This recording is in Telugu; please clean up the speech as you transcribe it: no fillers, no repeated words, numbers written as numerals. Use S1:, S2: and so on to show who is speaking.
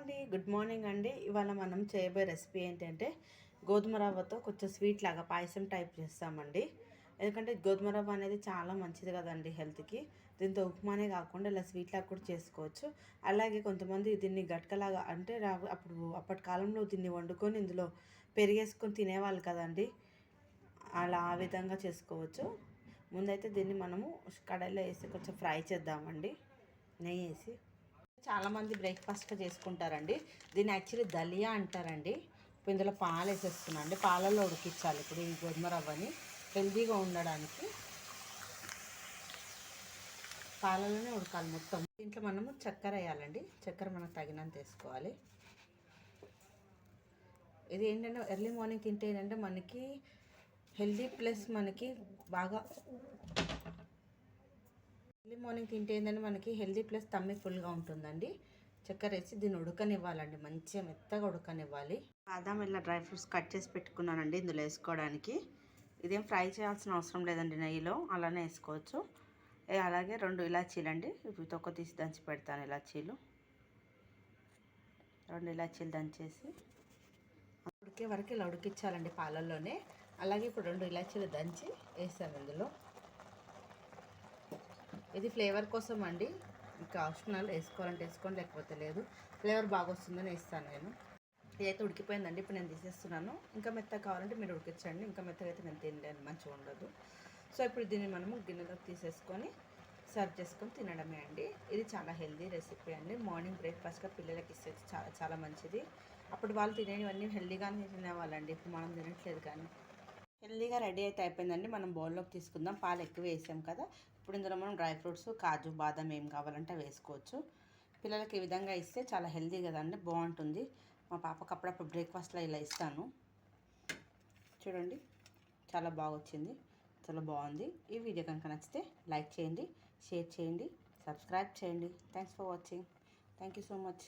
S1: అండి, గుడ్ మార్నింగ్ అండి. ఇవాళ మనం చేయబోయే రెసిపీ ఏంటంటే గోధుమ రవ్వతో కొంచెం స్వీట్ లాగా పాయసం టైప్ చేస్తామండి. ఎందుకంటే గోధుమ రవ్వ అనేది చాలా మంచిది కదండి హెల్త్కి. దీంతో ఉప్మానే కాకుండా ఇలా స్వీట్ లాగా కూడా చేసుకోవచ్చు. అలాగే కొంతమంది దీన్ని గట్కలాగా అంటే అప్పటి కాలంలో దీన్ని వండుకొని ఇందులో పెరిగేసుకొని తినేవాళ్ళు కదండి. అలా ఆ విధంగా చేసుకోవచ్చు. ముందైతే దీన్ని మనము కడాయిలో వేసి కొంచెం ఫ్రై చేద్దామండి, నెయ్యి వేసి. చాలామంది బ్రేక్ఫాస్ట్గా చేసుకుంటారండి. దీన్ని యాక్చువల్లీ దలియా అంటారండి. ఇప్పుడు ఇందులో పాలు వేసేస్తున్నాను అండి. పాలల్లో ఉడికించాలి ఇప్పుడు ఈ గోధుమ రవ్వని హెల్తీగా ఉండడానికి. పాలలోనే ఉడకాలి మొత్తం. దీంట్లో మనము చక్కెర వేయాలండి. చక్కెర మనకు తగినంత వేసుకోవాలి. ఇది ఏంటంటే ఎర్లీ మార్నింగ్ తింటే ఏంటంటే మనకి హెల్తీ ప్లస్ మనకి బాగా ఎర్లీ మార్నింగ్ తింటే ఏంటంటే మనకి హెల్తీ ప్లస్ తమ్మి ఫుల్గా ఉంటుందండి. చక్కెర వేసి దీన్ని ఉడకనివ్వాలండి, మంచిగా మెత్తగా ఉడకనివ్వాలి. బాదాం ఇలా డ్రై ఫ్రూట్స్ కట్ చేసి పెట్టుకున్నానండి ఇందులో వేసుకోవడానికి. ఇదేం ఫ్రై చేయాల్సిన అవసరం లేదండి, నెయ్యిలో అలానే వేసుకోవచ్చు. అలాగే 2 ఇలాచీలు అండి, ఇవి తొక్క తీసి దంచి పెడతాను. ఇలాచీలు 2 ఇలాచీలు దంచేసి ఉడికే వరకు ఇలా ఉడికించాలండి పాలల్లోనే. అలాగే ఇప్పుడు 2 ఇలాచీలు దంచి వేసాను ఇందులో. ఇది ఫ్లేవర్ కోసం అండి, ఇంకా ఆప్షనల్, వేసుకోవాలంటే వేసుకోండి, లేకపోతే లేదు. ఫ్లేవర్ బాగా వస్తుందని వేస్తాను నేను. ఇదైతే ఉడికిపోయిందండి, ఇప్పుడు నేను తీసేస్తున్నాను. ఇంకా మెత్తగా కావాలంటే మీరు ఉడికించండి, ఇంకా మెత్తగా అయితే నేను తినలేను, మంచిగా ఉండదు. సో ఇప్పుడు దీన్ని మనము గిన్నెలోకి తీసేసుకొని సర్వ్ చేసుకొని తినడమే అండి. ఇది చాలా హెల్దీ రెసిపీ అండి. మార్నింగ్ బ్రేక్ఫాస్ట్గా పిల్లలకి ఇస్తే చాలా చాలా మంచిది. అప్పుడు వాళ్ళు తినేవన్నీ హెల్దీగానే తినేవాళ్ళండి, ఇప్పుడు మనం తినట్లేదు. కానీ హెల్దీగా రెడీ అయితే అయిపోయిందండి. మనం బౌల్లోకి తీసుకుందాం. పాలు ఎక్కువ వేసాం కదా. ఇప్పుడు ఇందులో మనం డ్రై ఫ్రూట్స్, కాజు, బాదం ఏం కావాలంటే వేసుకోవచ్చు. పిల్లలకి ఈ విధంగా ఇస్తే చాలా హెల్దీ కదండి, బాగుంటుంది. మా పాపకు అప్పుడప్పుడు బ్రేక్ఫాస్ట్లో ఇలా ఇస్తాను. చూడండి, చాలా బాగా వచ్చింది, చాలా బాగుంది. ఈ వీడియో కనుక నచ్చితే లైక్ చేయండి, షేర్ చేయండి, సబ్స్క్రైబ్ చేయండి. Thanks for watching. Thank you so much.